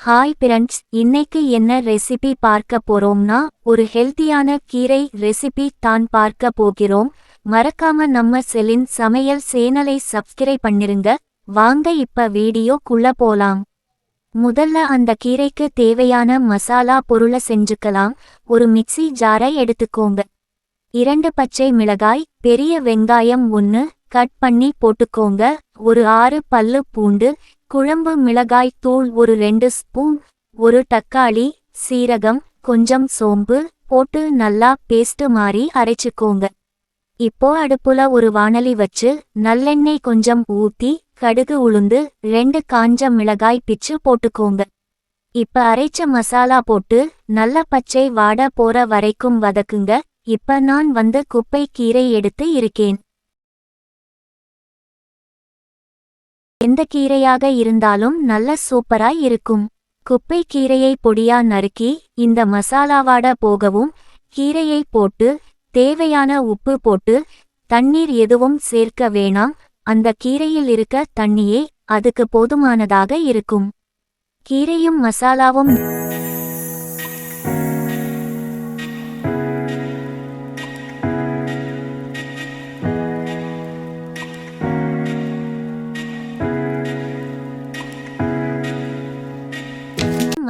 Hi friends, இன்னைக்கு என்ன recipe பார்க்க போறோம்னா ஒரு ஹெல்த்தியான கீரை ரெசிபி தான் பார்க்க போகிறோம். மறக்காம நம்ம செலின் சமையல் சேனலை சப்ஸ்கிரைப் பண்ணிருங்க. வாங்க இப்ப வீடியோக்குள்ள போலாம். முதல்ல அந்த கீரைக்கு தேவையான மசாலா பொருளை செஞ்சுக்கலாம். ஒரு மிக்ஸி ஜாரை எடுத்துக்கோங்க. 2 பச்சை மிளகாய், பெரிய வெங்காயம் 1 கட் பண்ணி போட்டுக்கோங்க. ஒரு 6 பல்லு பூண்டு, குழம்பு மிளகாய் தூள் ஒரு 2 ஸ்பூன், ஒரு தக்காளி, சீரகம், கொஞ்சம் சோம்பு போட்டு நல்லா பேஸ்ட் மாதிரி அரைச்சுக்கோங்க. இப்போ அடுப்புல ஒரு வாணலி வச்சு நல்லெண்ணெய் கொஞ்சம் ஊத்தி கடுகு உளுந்து 2 காஞ்ச மிளகாய் பிச்சு போட்டுக்கோங்க. இப்ப அரைச்ச மசாலா போட்டு நல்ல பச்சை வாட போற வரைக்கும் வதக்குங்க. இப்ப நான் குப்பை கீரை எடுத்து இருக்கேன். எந்த கீரையாக இருந்தாலும் நல்ல சூப்பராய் இருக்கும். குப்பை கீரையை பொடியா நறுக்கி இந்த மசாலாவாட போகவும் கீரையை போட்டு தேவையான உப்பு போட்டு தண்ணீர் எதுவும் சேர்க்க வேணாம். அந்த கீரையில் இருக்க தண்ணியே அதுக்கு போதுமானதாக இருக்கும். கீரையும் மசாலாவும்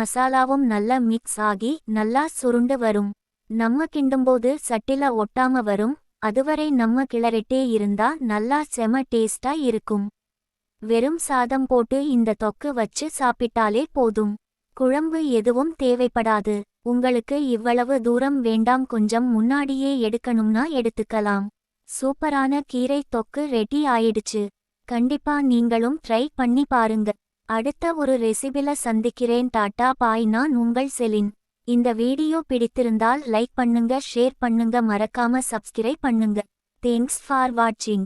மசாலாவும் நல்லா மிக்ஸ் ஆகி நல்லா சுருண்டு வரும். நம்ம கிண்டும்போது சட்டில ஒட்டாம வரும். அதுவரை நம்ம கிளறிட்டே இருந்தா நல்லா செம டேஸ்டா இருக்கும். வெறும் சாதம் போட்டு இந்த தொக்கு வச்சு சாப்பிட்டாலே போதும். குழம்பு எதுவும் தேவைப்படாது. உங்களுக்கு இவ்வளவு தூரம் வேண்டாம், கொஞ்சம் முன்னாடியே எடுக்கணும்னா எடுத்துக்கலாம். சூப்பரான கீரை தொக்கு ரெடி ஆயிடுச்சு. கண்டிப்பா நீங்களும் ட்ரை பண்ணி பாருங்க. அடுத்த ஒரு ரெசிபில சந்திக்கிறேன். டாட்டா பாய். நான் உங்கள் செலின். இந்த வீடியோ பிடித்திருந்தால் லைக் பண்ணுங்க, ஷேர் பண்ணுங்க, மறக்காம சப்ஸ்கிரைப் பண்ணுங்க. தேங்க்ஸ் ஃபார் வாட்சிங்.